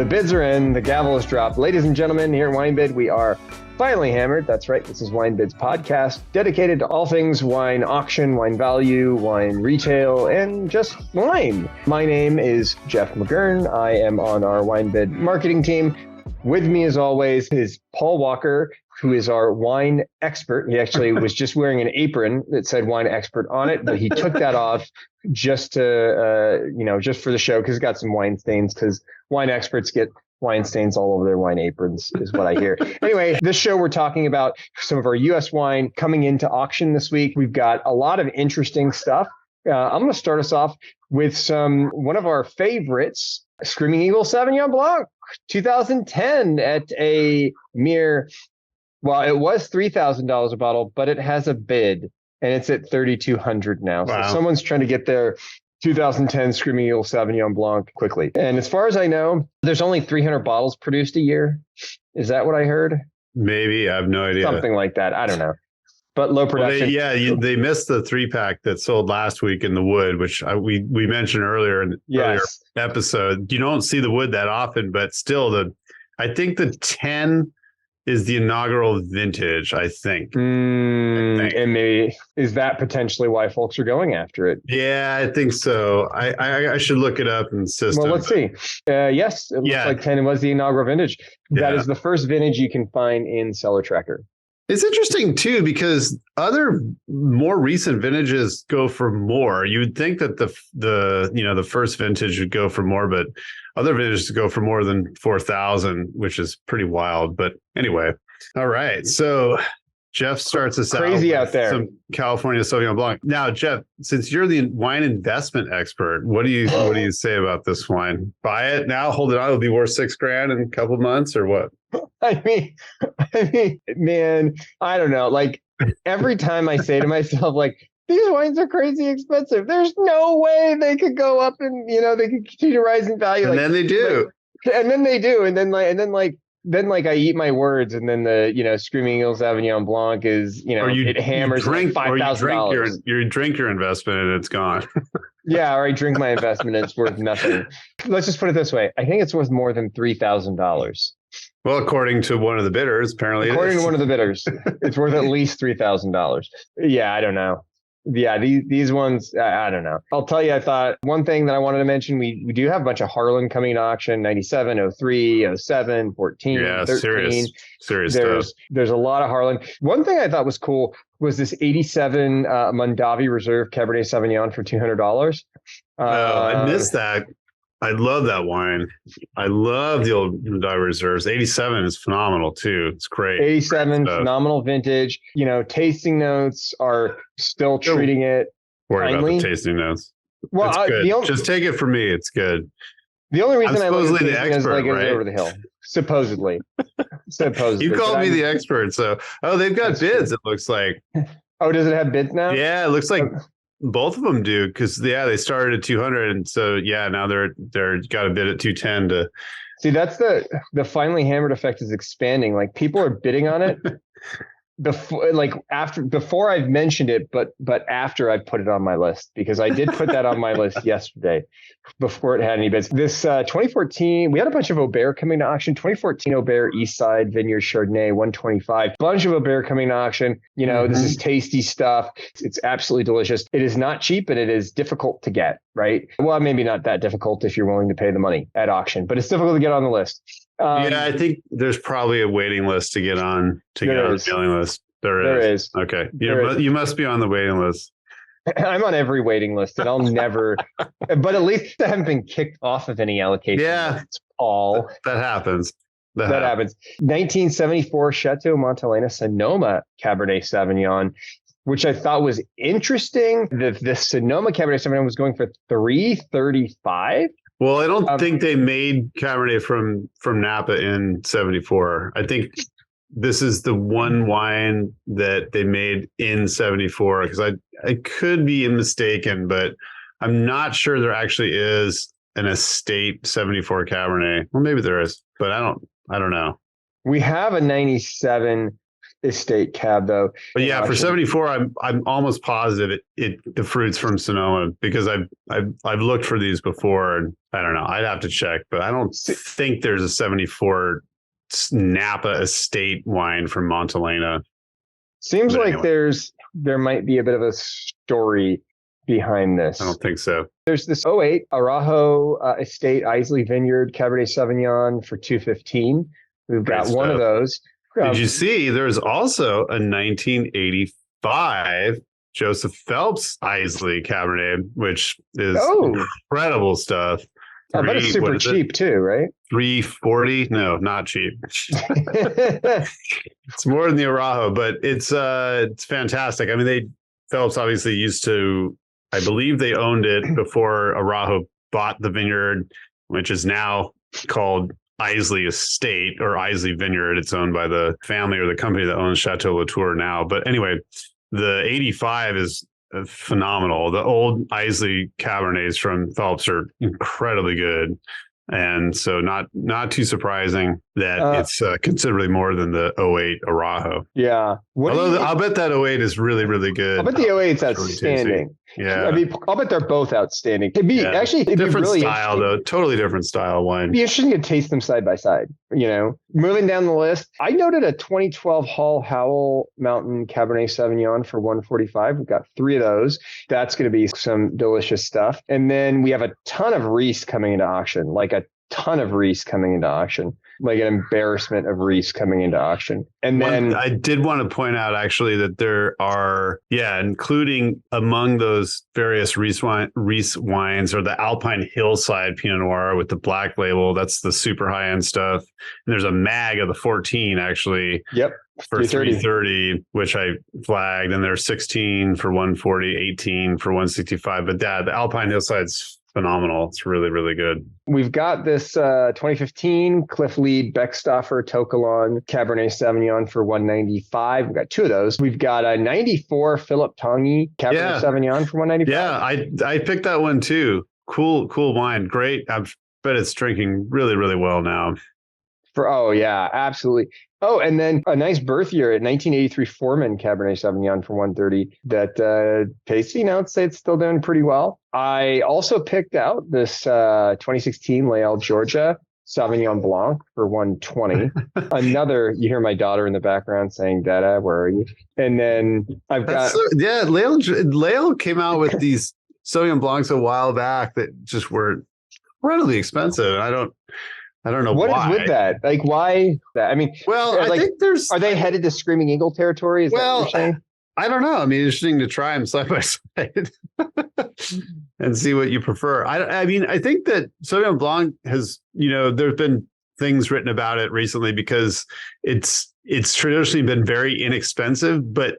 The bids are in, the gavel is dropped. Ladies and gentlemen, here at WineBid, we are finally hammered. That's right. This is WineBid's podcast dedicated to all things wine auction, wine value, wine retail, and just wine. My name is Jeff McGurn. I am on our WineBid marketing team. With me, as always, is Paul Walker, who is our wine expert. He actually was just wearing an apron that said wine expert on it, but he took that off just to, just for the show, because it's got some wine stains, because wine experts get wine stains all over their wine aprons, is what I hear. Anyway, this show, we're talking about some of our U.S. wine coming into auction this week. We've got a lot of interesting stuff. I'm going to start us off with one of our favorites, Screaming Eagle Sauvignon Blanc, 2010 at a mere, well, it was $3,000 a bottle, but it has a bid and it's at $3,200 now. Wow. So someone's trying to get their 2010 Screaming Eagle Sauvignon Blanc quickly. And as far as I know, there's only 300 bottles produced a year. Is that what I heard? Maybe. I have no idea. Something like that. I don't know. But low production. Well, they missed the 3-pack that sold last week in the wood, which we mentioned earlier in the earlier episode. You don't see the wood that often, but still, I think the 10 is the inaugural vintage, I think. And maybe is that potentially why folks are going after it? Yeah, I think so. I should look it up in the system. Well, let's see. Yes, it looks like 10 was the inaugural vintage. That is the first vintage you can find in Cellar Tracker. It's interesting, too, because other more recent vintages go for more. You would think that the first vintage would go for more, but other vintages go for more than 4,000, which is pretty wild. But anyway, all right. So Jeff starts us crazy out there. Some California Sauvignon Blanc. Now, Jeff, since you're the wine investment expert, what do you say about this wine? Buy it now, hold it on. It'll be worth $6,000 in a couple of months, or what? I mean, man, I don't know. Like every time I say to myself, like, these wines are crazy expensive. There's no way they could go up and, they could continue to rise in value. And then they do. And then they do. And then I eat my words, and then the Screaming Eagle Sauvignon Blanc is it hammers $5,000. You drink your investment and it's gone. Yeah, or I drink my investment and it's worth nothing. Let's just put it this way: I think it's worth more than $3,000. Well, according to one of the bidders, apparently. According to one of the bidders, it's worth at least $3,000. Yeah, I don't know. Yeah, these ones, I don't know. I'll tell you, I thought one thing that I wanted to mention, we do have a bunch of Harlan coming to auction, 97, 03, 07, 14, yeah, 13. Serious stuff. There's a lot of Harlan. One thing I thought was cool was this 87 Mondavi Reserve Cabernet Sauvignon for $200. I missed that. I love that wine. I love the old Mondavi Reserves. 87 is phenomenal too. It's great. 87, phenomenal vintage. Tasting notes are still treating it worry kindly. About the tasting notes. Well, it's good. Just take it from me. It's good. The only reason I'm supposedly the expert, is right? over the hill. Supposedly. You called me the expert. So, they've got bids. True. It looks like. Oh, does it have bids now? Yeah, it looks like. Both of them do, because they started at 200, and so now they're got a bid at 210 to see. That's the finally hammered effect is expanding. Like people are bidding on it before I've mentioned it, but after I've put it on my list, because I did put that on my list yesterday before it had any bids. This 2014, we had a bunch of Aubert coming to auction. 2014 Aubert Eastside Vineyard Chardonnay 125. Bunch of Aubert coming to auction. This is tasty stuff. It's absolutely delicious. It is not cheap, and it is difficult to get, right? Well, maybe not that difficult if you're willing to pay the money at auction, but it's difficult to get on the list. I think there's probably a waiting list to get on the mailing list. There is. Okay. You must be on the waiting list. I'm on every waiting list, and I'll never, but at least I haven't been kicked off of any allocation. Yeah. Paul. That happens. That happens. 1974 Chateau Montelena Sonoma Cabernet Sauvignon, which I thought was interesting. The Sonoma Cabernet Sauvignon was going for $335. Well, I don't think they made Cabernet from Napa in 74. I think this is the one wine that they made in 74, because I could be mistaken, but I'm not sure there actually is an estate 74 Cabernet. Well, maybe there is, but I don't know. We have a 97 estate cab though. But yeah, for 74, I'm almost positive the fruit's from Sonoma, because I've looked for these before, and I don't know. I'd have to check, but I don't think there's a 74 Napa estate wine from Montelena. Seems like there might be a bit of a story behind this. I don't think so. There's this 08 Arajo Estate Islay Vineyard Cabernet Sauvignon for $215. We've got one of those. Did you see there's also a 1985 Joseph Phelps Islay Cabernet, which is incredible stuff. I bet it's super cheap too, right? $340? No, not cheap. It's more than the Arajo, but it's fantastic. I mean, Phelps obviously used to, I believe they owned it before Arajo bought the vineyard, which is now called Islay Estate or Islay Vineyard. It's owned by the family or the company that owns Chateau Latour now. But anyway, the 85 is phenomenal. The old Islay Cabernets from Phelps are incredibly good. And so not too surprising that it's considerably more than the 08 Arajo. Yeah. Although I'll bet that 08 is really, really good. I'll bet the 08's outstanding. Yeah. I mean, I'll bet they're both outstanding. It'd be different really style though. Totally different style wine. It'd be interesting to taste them side by side. Moving down the list, I noted a 2012 Hall Howell Mountain Cabernet Sauvignon for $145. We've got 3 of those. That's going to be some delicious stuff. And then we have a ton of Reese coming into auction, like an embarrassment of Reese coming into auction. And then I did want to point out actually that there are, including among those various Reese wines or the Alpine Hillside Pinot Noir with the black label. That's the super high end stuff. And there's a mag of the 14 actually. Yep. For $330, which I flagged, and there's 16 for $140, 18 for $165. But the Alpine Hillside's phenomenal. It's really, really good. We've got this 2015 Cliff Lead Beckstoffer To Kalon Cabernet Sauvignon for $195. We've got 2 of those. We've got a 94 Philip Tongy Cabernet Sauvignon for $195. Yeah, I picked that one too. Cool wine. Great. I bet it's drinking really, really well now. Absolutely. Oh, and then a nice birth year at 1983 Foreman Cabernet Sauvignon for $130. That tasty notes say it's still doing pretty well. I also picked out this 2016 Leal Georgia Sauvignon Blanc for $120. Another, you hear my daughter in the background saying, "Dada, where are you?" And then I've got Leal came out with these Sauvignon Blancs a while back that just were incredibly expensive. I don't know what why. Is with that. Like, why that? I mean, I think are they headed to Screaming Eagle territory? Is that what you're saying? I don't know. I mean, interesting to try them side by side and see what you prefer. I mean, I think that Sauvignon Blanc has, there's been things written about it recently because it's traditionally been very inexpensive, but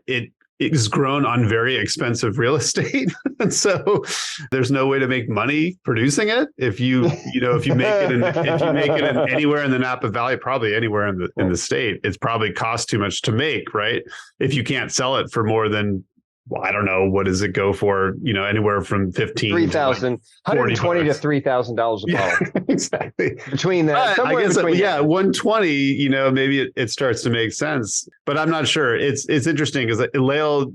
it's grown on very expensive real estate. And so there's no way to make money producing it. If you make it in anywhere in the Napa Valley, probably anywhere in the state, it's probably cost too much to make, right? If you can't sell it for more than, I don't know, what does it go for? Anywhere from $120 to $3,000 a bottle. Yeah, exactly. Between that, I guess, $120. Maybe it starts to make sense, but I'm not sure. It's interesting because Leal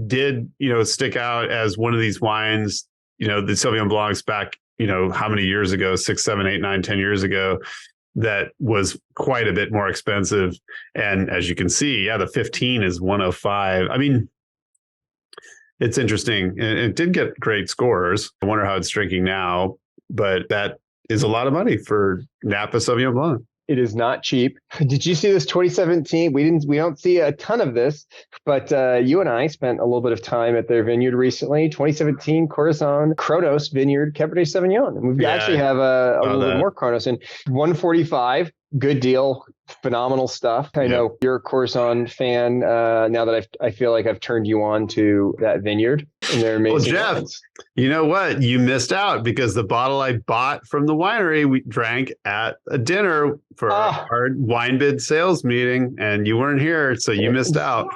did stick out as one of these wines. The Sauvignon Blancs back, how many years ago? 6, 7, 8, 9, 10 years ago. That was quite a bit more expensive, and as you can see, the 15 is $105. I mean, it's interesting. It did get great scores. I wonder how it's drinking now, but that is a lot of money for Napa Sauvignon Blanc. It is not cheap. Did you see this 2017? We don't see a ton of this, but you and I spent a little bit of time at their vineyard recently. 2017 Corazon Kronos Vineyard Cabernet Sauvignon. And we actually have a little bit more Kronos in $145. Good deal. Phenomenal stuff. I know you're a Corazon fan now that I feel like I've turned you on to that vineyard and their amazing Jeff, wines. You know what? You missed out because the bottle I bought from the winery, we drank at a dinner for our wine bid sales meeting, and you weren't here, so you missed out.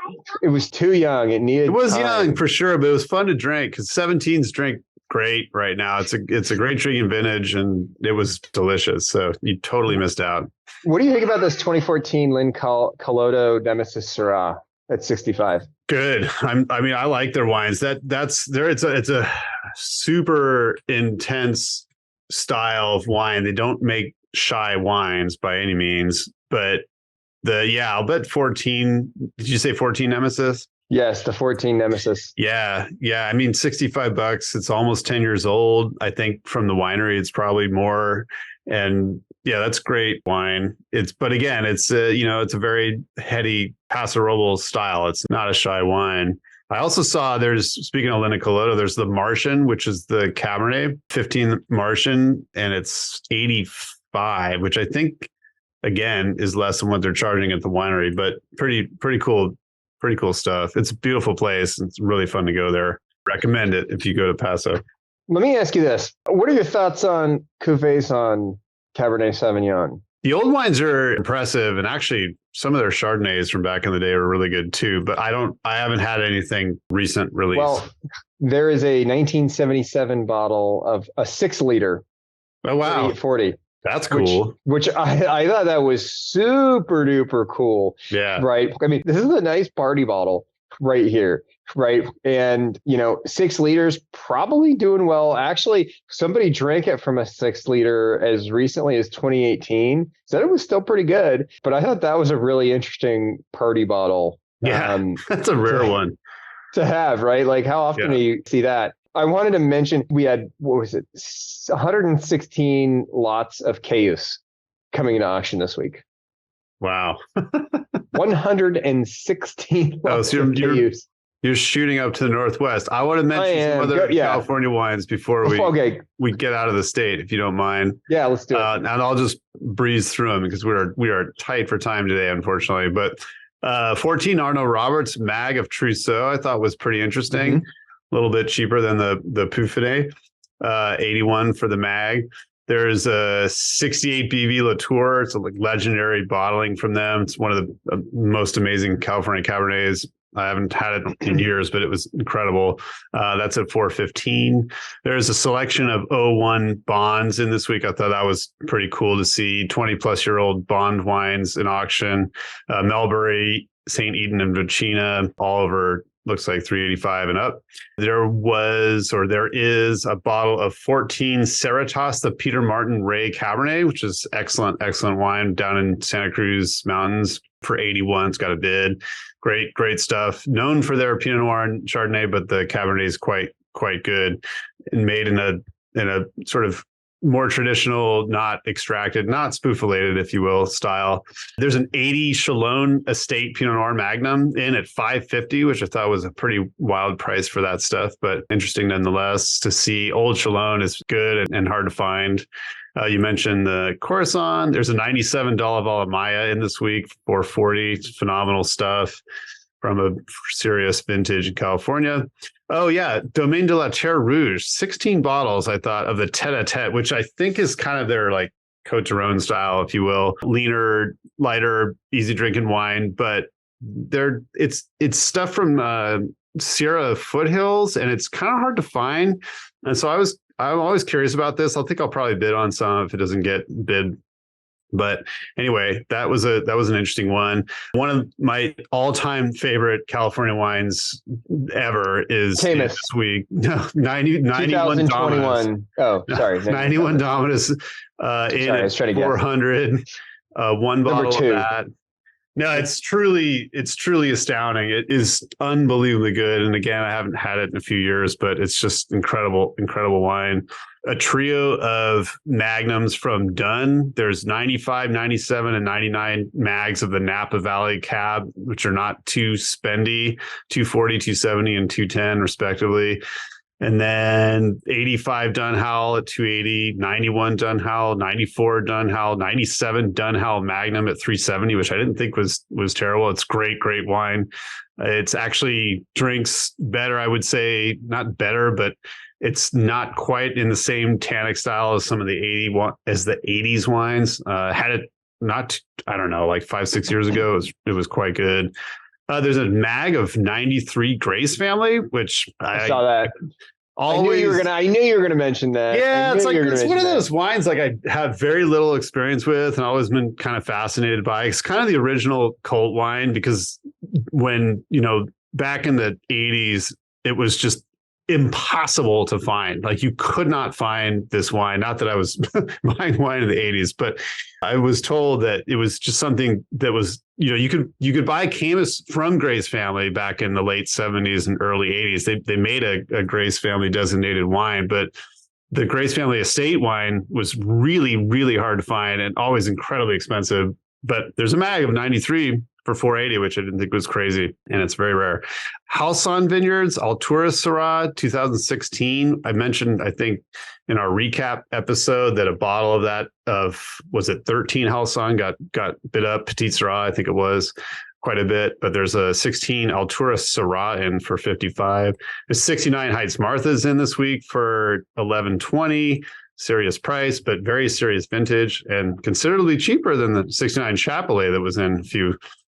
It was too young. It was time. Young for sure, but it was fun to drink because 17s drink great right now. It's a great drinking vintage, and it was delicious. So you totally missed out. What do you think about this 2014 Lynn Calodo Nemesis Syrah? at 65. Good. I mean, I like their wines. That's there. It's a super intense style of wine. They don't make shy wines by any means, but I'll bet 14. Did you say 14 Nemesis? Yes, the 14 Nemesis. Yeah. I mean, $65. It's almost 10 years old. I think from the winery, it's probably more. And yeah, that's great wine. But again, it's it's a very heady Paso Robles style. It's not a shy wine. I also saw speaking of Linda Colotto, there's the Martian, which is the Cabernet 15 Martian, and it's 85, which I think again is less than what they're charging at the winery, but pretty cool stuff. It's a beautiful place. It's really fun to go there. Recommend it if you go to Paso. Let me ask you this. What are your thoughts on Cuvées on Cabernet Sauvignon? The old wines are impressive, and actually some of their Chardonnays from back in the day were really good too, but I haven't had anything recent release. Well, there is a 1977 bottle of a 6-liter. Oh, wow. 40. That's cool. Which I thought that was super duper cool. Yeah. Right. I mean, this is a nice party bottle right here. Right. And, 6 liters, probably doing well. Actually, somebody drank it from a 6-liter as recently as 2018. Said it was still pretty good. But I thought that was a really interesting party bottle. Yeah. That's a rare one to have, right? Like, how often do you see that? I wanted to mention we had, 116 lots of Cayuse coming into auction this week. Wow. 116 lots of Cayuse. You're shooting up to the Northwest. I want to mention some other California wines before we get out of the state, if you don't mind. Yeah, let's do it. And I'll just breeze through them because we are tight for time today, unfortunately. But 14 Arnaud Roberts Mag of Trousseau, I thought was pretty interesting. A little bit cheaper than the Pouffinet. 81 for the Mag. There's a 68 BV Latour. It's a legendary bottling from them. It's one of the most amazing California Cabernets. I haven't had it in years, but it was incredible. That's at 415. There's a selection of 01 bonds in this week. I thought that was pretty cool to see 20-plus-year-old bond wines in auction. Melbury, St. Eden, and Vocina, all over, looks like 385 and up. There is a bottle of 14 Cerritos, the Peter Martin Ray Cabernet, which is excellent wine down in Santa Cruz Mountains for 81. It's got a bid. Great stuff. Known for their Pinot Noir and Chardonnay, but the Cabernet is quite good and made in a sort of more traditional, not extracted, not spoofilated, if you will, style. There's an 80 Chalon Estate Pinot Noir Magnum in at $550, which I thought was a pretty wild price for that stuff, but interesting nonetheless to see. Old Chalon is good and hard to find. You mentioned the Coruscant. There's a $97 Valamaya in this week, $440. It's phenomenal stuff from a serious vintage in California. Oh, yeah. Domaine de la Terre Rouge, 16 bottles, I thought, of the Tête-à-Tête, which I think is kind of their like Côte d'Aron style, if you will. Leaner, lighter, easy drinking wine, but it's stuff from Sierra foothills, and it's kind of hard to find. And so I'm always curious about this. I think I'll probably bid on some if it doesn't get bid. But anyway, that was an interesting one. One of my all-time favorite California wines ever is Caymus. This week. No, 91 Dominus. Oh, sorry. 91 Dominus in at 400. One bottle of that. No, it's truly astounding. It is unbelievably good. And again, I haven't had it in a few years, but it's just incredible wine. A trio of magnums from Dunn. There's 95, 97, and 99 mags of the Napa Valley Cab, which are not too spendy, 240, 270, and 210 respectively. And then 85 Dunhall at 280, 91 Dunhall, 94 Dunhall, 97 Dunhall Magnum at 370, which I didn't think was terrible. It's great wine. It's actually drinks better, I would say, not better, but it's not quite in the same tannic style as some of the 80s wines. Had it like 5-6 years ago. It was quite good. There's a mag of 93 Grace Family, which I saw that. Always. I knew you were gonna mention that. Yeah, it's one of those wines like I have very little experience with and always been kind of fascinated by. It's kind of the original cult wine because when, back in the 80s, it was just impossible to find. Like you could not find this wine. Not that I was buying wine in the 80s, but I was told that it was just something that was, you could buy Caymus from Grace Family back in the late 70s and early 80s. They made a Grace Family designated wine, but the Grace Family estate wine was really, really hard to find and always incredibly expensive. But there's a mag of 93 for $480, which I didn't think was crazy, and it's very rare. Halcyon Vineyards Altura Syrah 2016. I mentioned, I think, in our recap episode that a bottle of that was it 13 Halcyon got bid up. Petite Syrah, I think it was quite a bit, but there's a 16 Altura Syrah in for 55. There's 69 Heights Martha's in this week for 1120. Serious price, but very serious vintage and considerably cheaper than the 69 Chapelet that was in a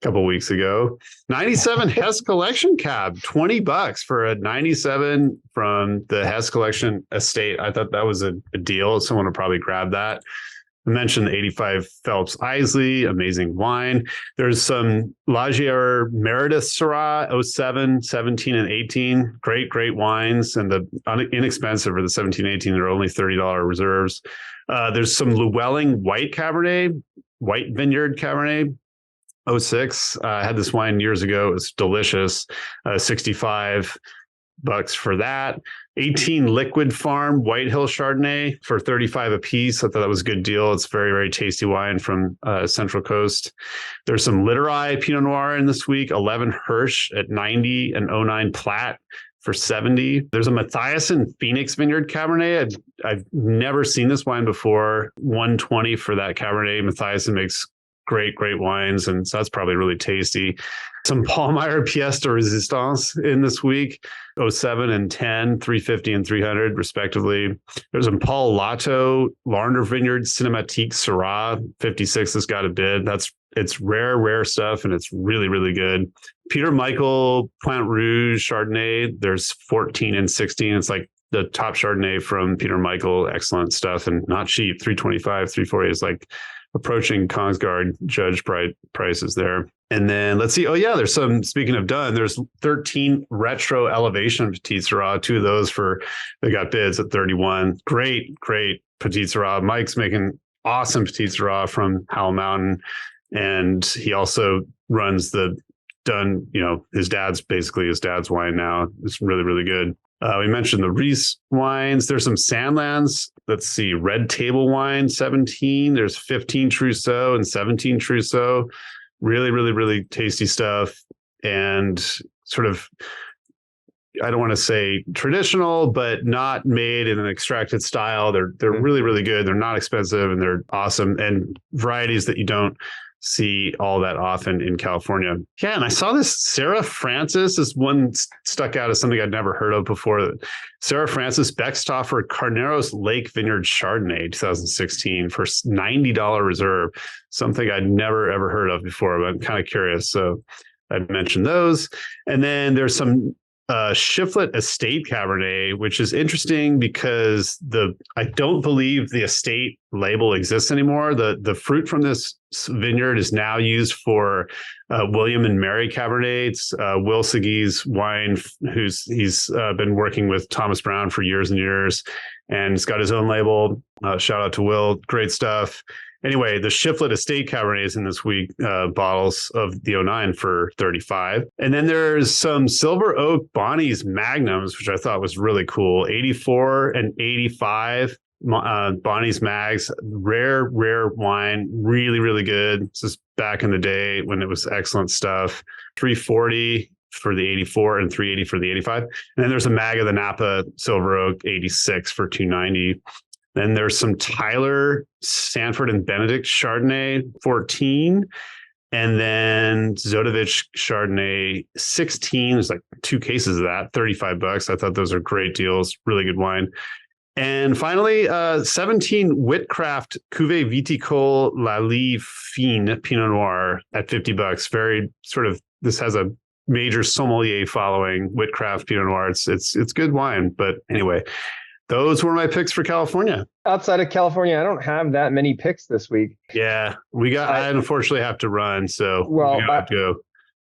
couple weeks ago. 97 Hess Collection Cab, $20 for a 97 from the Hess Collection estate. I thought that was a deal. Someone would probably grab that. I mentioned the 85 Phelps Isley, amazing wine. There's some Lagier Meredith Syrah, 07, 17, and 18. Great wines. And the inexpensive for the 17, 18, they're only $30 reserves. There's some Llewellyn White Cabernet, White Vineyard Cabernet, 06. I had this wine years ago. It was delicious. $65 for that. 18 Liquid Farm White Hill Chardonnay for $35 a piece. I thought that was a good deal. It's very, very tasty wine from Central Coast. There's some Littorai Pinot Noir in this week. 11 Hirsch at 90 and 09 Platt for 70. There's a Mathiasen Phoenix Vineyard Cabernet. I've never seen this wine before. 120 for that Cabernet. Mathiasen makes great wines, and so that's probably really tasty. Some Paulmeyer Pièce de Résistance in this week, 07 and 10, 350 and 300 respectively. There's some Paul Lotto Larner Vineyard Cinematique Syrah, 56 has got a bid. It's rare stuff, and it's really, really good. Peter Michael Pointe Rouge Chardonnay, there's 14 and 16. It's like the top Chardonnay from Peter Michael, excellent stuff and not cheap. 325, 340 is like approaching Kongsgaard judge prices there. And then let's see. Oh yeah, there's some, speaking of done, there's 13 Retro Elevation Petite Syrah. Two of those they got bids at 31. Great Petite Syrah. Mike's making awesome Petite Syrah from Howell Mountain. And he also runs his dad's wine now. It's really, really good. We mentioned the Reese wines. There's some Sandlands. Let's see. Red Table Wine, 17. There's 15 Trousseau and 17 Trousseau. Really, really, really tasty stuff. And sort of, I don't want to say traditional, but not made in an extracted style. They're really, really good. They're not expensive and they're awesome. And varieties that you don't see all that often in California. Yeah, and I saw this Sarah Francis. This one stuck out as something I'd never heard of before. Sarah Francis Beckstoffer Carneros Lake Vineyard Chardonnay 2016 for $90 reserve. Something I'd never ever heard of before, but I'm kind of curious. So I mentioned those. And then there's some Shiflet Estate Cabernet, which is interesting because I don't believe the estate label exists anymore. The fruit from this vineyard is now used for William and Mary Cabernet. It's Will Seguy's wine, he's been working with Thomas Brown for years and years, and it's got his own label. Shout out to Will, great stuff. Anyway, the Shiflet Estate Cabernet is in this week, bottles of the 09 for $35. And then there's some Silver Oak Bonnie's Magnums, which I thought was really cool. 84 and 85 Bonnie's Mags, rare wine, really, really good. This is back in the day when it was excellent stuff. 340 for the 84 and 380 for the 85. And then there's a mag of the Napa Silver Oak 86 for 290. Then there's some Tyler Sanford and Benedict Chardonnay 14. And then Zodovich Chardonnay 16. There's like 2 cases of that, $35. I thought those are great deals. Really good wine. And finally, 17 Whitcraft Cuvée Viticole Lally Fine Pinot Noir at $50. Very sort of, this has a major sommelier following, Whitcraft Pinot Noir. It's good wine. But anyway, those were my picks for California. Outside of California, I don't have that many picks this week. Yeah, I unfortunately have to run, so well, we have to go.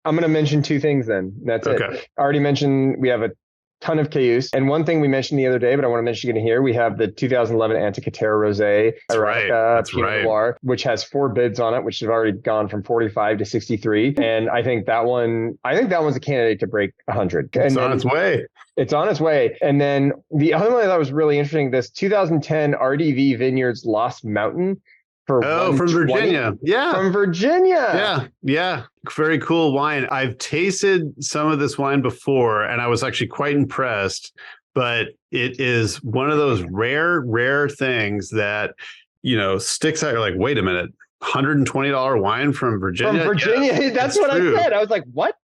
I'm going to mention two things then. That's it. I already mentioned we have a ton of Cayuse. And one thing we mentioned the other day, but I want to mention again here, we have the 2011 Antiquatera Rosé Pinot Noir, which has 4 bids on it, which have already gone from 45 to 63. And I think that one's a candidate to break 100. It's on its way. It's on its way. And then the other one that was really interesting, this 2010 RDV Vineyards Lost Mountain. From Virginia. Yeah. From Virginia. Yeah. Very cool wine. I've tasted some of this wine before, and I was actually quite impressed. But it is one of those rare things that, sticks out. You're like, wait a minute. $120 wine from Virginia. From Virginia. Yeah, that's what true. I said. I was like, what?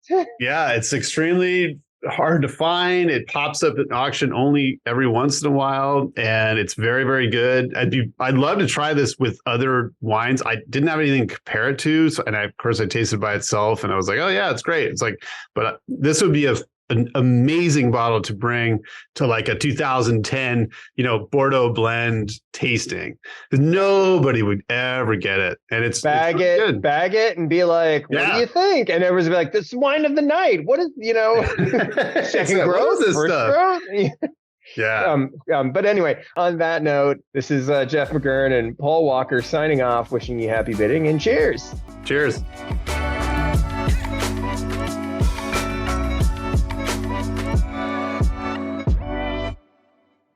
Yeah, it's extremely hard to find. It pops up at auction only every once in a while, and it's very, very good. I'd love to try this with other wines. I didn't have anything to compare it to, so, and of course I tasted it by itself, and I was like, oh yeah, it's great. It's like, but this would be an amazing bottle to bring to like a 2010, Bordeaux blend tasting. Nobody would ever get it. And it's bag it and be like, what do you think? And everyone's be like, this is wine of the night. What is, second growth, what is this first stuff? growth? Yeah. But anyway, on that note, this is Jeff McGurn and Paul Walker signing off, wishing you happy bidding and cheers. Cheers.